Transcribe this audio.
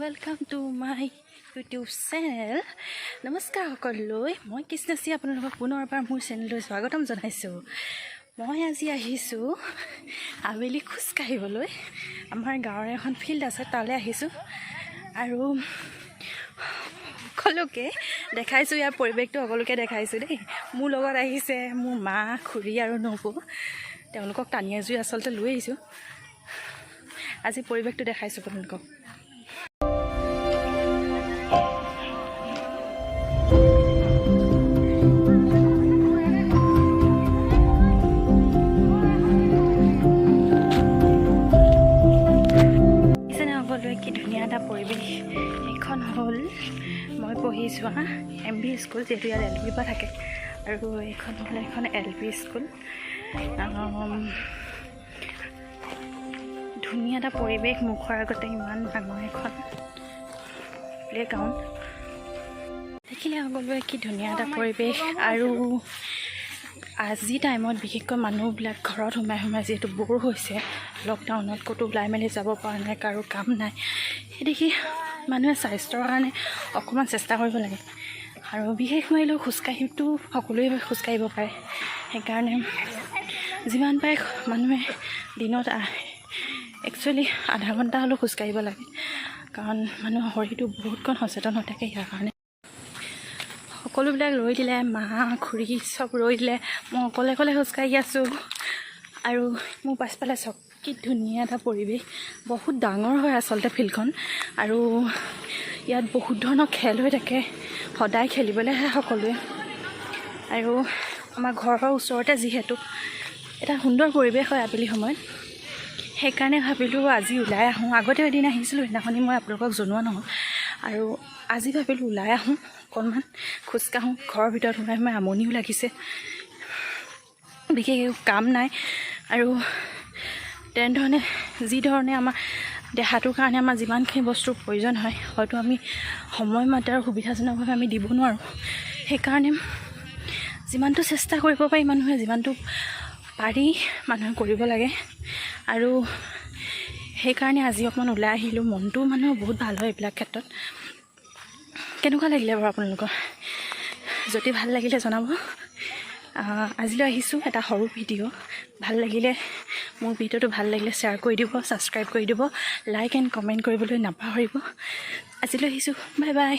Welcome to my YouTube channel. नमस्कार सकलोলৈ মই কৃষ্ণশ্ৰী আপোনালোকক পুনৰবাৰ মোৰ চেনেললৈ স্বাগতম জনাইছোঁ। মই আজি আহিছোঁ আবেলি খোজ কাঢ়িবলৈ। আমাৰ গাঁৱৰ এখন ফিল্ড আছে, তালৈ আহিছোঁ আৰু সকলোকে দেখাইছোঁ। ইয়াৰ পৰিৱেশটো সকলোকে দেখাইছোঁ দেই। মোৰ লগত আহিছে মোৰ মা, খুৰী আৰু নবৌ। তেওঁলোকক টানি আজুৰি আচলতে লৈ আহিছোঁ। আজি পৰিৱেশটো দেখাইছোঁ আপোনালোকক। কি ধুনীয়া এটা পৰিৱেশ। এইখন হ'ল মই পঢ়ি যোৱা MV স্কুল, যিহেতু ইয়াত LP পৰা থাকে, আৰু এইখন হ'ল এখন LP স্কুল। ধুনীয়া এটা পৰিৱেশ। মুখৰ আগতে ইমান ডাঙৰ এখন প্লে গ্ৰাউণ্ড দেখিলে সকলোৱে কি ধুনীয়া এটা পৰিৱেশ। আৰু আজি টাইমত বিশেষকৈ মানুহবিলাক ঘৰত সোমাই যিহেতু বৰ হৈছে, লকডাউনত ক'তো ওলাই মেলি যাব পৰা নাই, কাৰো কাম নাই। সেই দেখি মানুহে স্বাস্থ্যৰ কাৰণে অকণমান চেষ্টা কৰিব লাগে। আৰু বিশেষ নোৱাৰিলেও খোজকাঢ়িটো সকলোৱে খোজকাঢ়িব পাৰে। সেইকাৰণে যিমান পাৰে মানুহে দিনত একচুৱেলি আধা ঘণ্টা হ'লেও খোজকাঢ়িব লাগে, কাৰণ মানুহৰ শৰীৰটো বহুতকণ সচেতন হৈ থাকে। ইয়াৰ কাৰণে সকলোবিলাক ৰৈ দিলে, মা খুৰী চব ৰৈ দিলে। মই অকলে খোজকাঢ়ি আছোঁ। আৰু মোৰ পাছফালে চব কি ধুনীয়া এটা পৰিৱেশ। বহুত ডাঙৰ হয় আচলতে ফিল্ডখন, আৰু ইয়াত বহুত ধৰণৰ খেল হৈ থাকে। সদায় খেলিবলৈ আহে সকলোৱে। আৰু আমাৰ ঘৰৰ ওচৰতে যিহেতু এটা সুন্দৰ পৰিৱেশ হয় আবেলি সময়ত, সেইকাৰণে ভাবিলোঁ আজি ওলাই আহোঁ। আগতে এদিন আহিছিলোঁ, সেইদিনাখনি মই আপোনালোকক জনোৱা নহ'ল। আৰু আজি ভাবিলোঁ ওলাই আহোঁ, অকণমান খোজকাঢ়োঁ। ঘৰৰ ভিতৰত সোমাই আমনিও লাগিছে, বিশেষ কাম নাই। আৰু তেনেধৰণে যিধৰণে আমাৰ দেহাটোৰ কাৰণে আমাৰ যিমানখিনি বস্তুৰ প্ৰয়োজন হয়, হয়তো আমি সময়মতে আৰু সুবিধাজনকভাৱে আমি দিব নোৱাৰোঁ। সেইকাৰণে যিমানটো চেষ্টা কৰিব পাৰি, মানুহে যিমানটো পাৰি মানুহে কৰিব লাগে। আৰু সেইকাৰণে আজি অকণমান ওলাই আহিলোঁ। মনটোও মানুহৰ বহুত ভাল হয় এইবিলাক ক্ষেত্ৰত। কেনেকুৱা লাগিলে বাৰু আপোনালোকৰ? যদি ভাল লাগিলে জনাব। আজিলৈ আহিছোঁ এটা সৰু ভিডিঅ'। ভাল লাগিলে, মোৰ ভিডিঅ'টো ভাল লাগিলে শ্বেয়াৰ কৰি দিব, ছাবস্ক্ৰাইব কৰি দিব, লাইক এণ্ড কমেণ্ট কৰিবলৈ নাপাহৰিব। আজিলৈ আহিছোঁ। Bye bye.